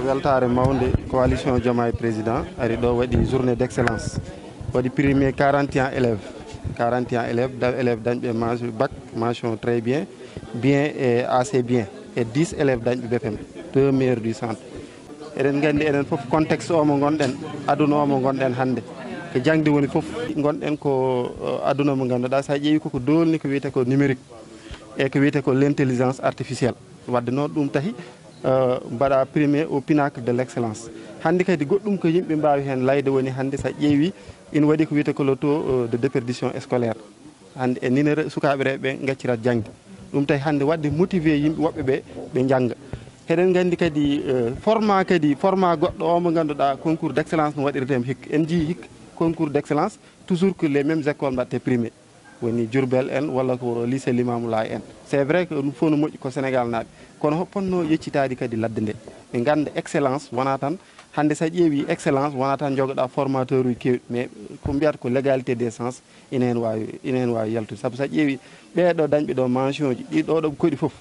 weltare mawde coalition Diomaye président ari ɗo waɗi journée d'excellence waɗi primé 41 élèves 41 élèves dañɓe bac mention très bien et assez bien et 10 élèves dañɓe BFEM 2 meilleurs du centre. eɗen gandi enen foof contexte o mo gonɗen aduna o mo gonɗen hannde ko jangde woni foof gonɗen ko aduna mo ganduɗa sa ƴeewi koko dolni ko wiyete ko numérique e ko wiyete ko l'intelligence artificielle wadde noon ɗum tahi mbaɗa primé au pinacle de l'excellence. Hande kadi goɗɗum ko yimɓe mbawi hen layde woni hande sa ƴeewi ina waɗi ko wiyete ko le taux de déperdition scolaire hande e nina sukaɓe rewɓe gaccirat jangde ɗum tahi hande wadde motivé yimɓe woɓɓe ɓe jangga. Eɗen gandi kadi format goɗɗo o mo ganduɗa concours d'excellence no waɗirtemo hikka en jii hikka concours d'excellence toujours que les mêmes écoles mbaɗte primé woni Diourbel en walla ko lycée Limamoulaye en. C'est vrai que ɗum fof no moƴƴi ko Sénégal naaɓe kono hoppanno yeccitade kadi ladde nde ɓe ganda excellence wona tan hande sa ƴeewi excellence wona tan jogoɗa formateur uji kewɗi mais ko mbiyata ko légalité des sciences ina hen wawi yaltude saabu sa ƴeewi ɓeɗo dañɓe ɗo mention ji ɗiɗo ɗo koɗi foof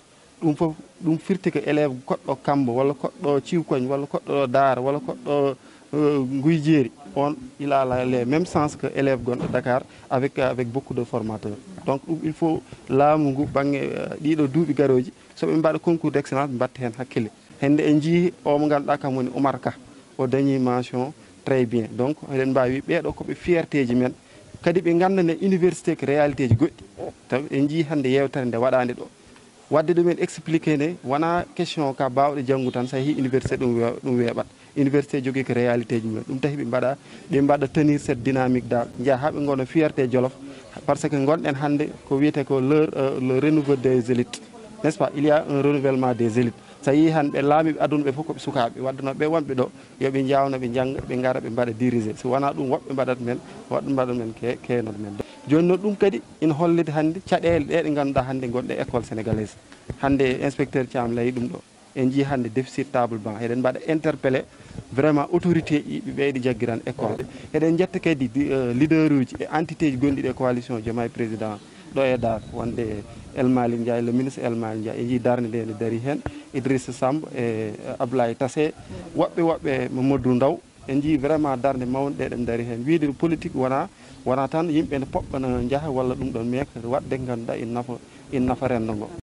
ɗum firti ko élève koɗɗo Kambo walla koɗɗo Ciwkoñ walla koɗɗo Daara walla koɗɗo Guyjeeri on il a les mêmes sens que élève gonɗo Dakar avec beaucoup de formateurs. Donc il faut laamu ngu banggue ɗiɗo duuɓi garoji soɓe mbaɗa concours d'excellence mbatta hen hakkille. Hende en jii o mo ganduɗa kam woni Oumar Ka o dañi mention très bien. Donc eɗen mbawi ɓeɗo koɓe fierté ji men kadi ɓe gandane université ko réalité ji goɗɗi taw en jii hande yewtere nde waɗande ɗo wadde ɗumen expliqué ne wona question ka bawɗe janggu tan sa yeehi université ɗum weeɓat université jogui ko réalité ji mumen ɗum tahi ɓe mbaɗa tenir cette dynamique dal jaaha ɓe gona fierté Jolof par ce que gonɗen hande ko wiyete ko le renouveau des élites, n'est ce pas, il y a un renouvellement des élites. So yi han ɓe laamiɓe aduna ɓe fof koɓe sukaɓe wadde noon ɓe wonɓe ɗo yoɓe jawno ɓe jangga ɓe gara ɓe mbaɗa dirigé so wona ɗum woɓɓe mbaɗat men woɓɓe mbaɗat men keenot men. Joni noon ɗum kadi ina hollide hande caɗele ɗe ɗe ganduɗa hande gonɗe école sénégalaise hande inspecteur Thiam layi ɗum ɗo en jii hande déficit table banc eɗen mbaɗa interpellé vraiment autorité ɓe ɓeyɗi jagguiran école eɗen jetta kadi leader uji e entité ji gonɗiɗi e coalition Diomaye président ɗo e Dar wonde El Malick Ndiaye le ministre El Malick Ndiaye en jii darde nde ne daari hen Idrissa Samb e Ablaye Tassé woɓɓe Mamadou Ndaw en jii vraiment darde mawde ɗe ɗen daari hen wiide politique wona tan yimɓe ne poɓɓa no jaaha walla ɗum ɗon mais ko waɗde ganduɗa ina nafa rendo ngo.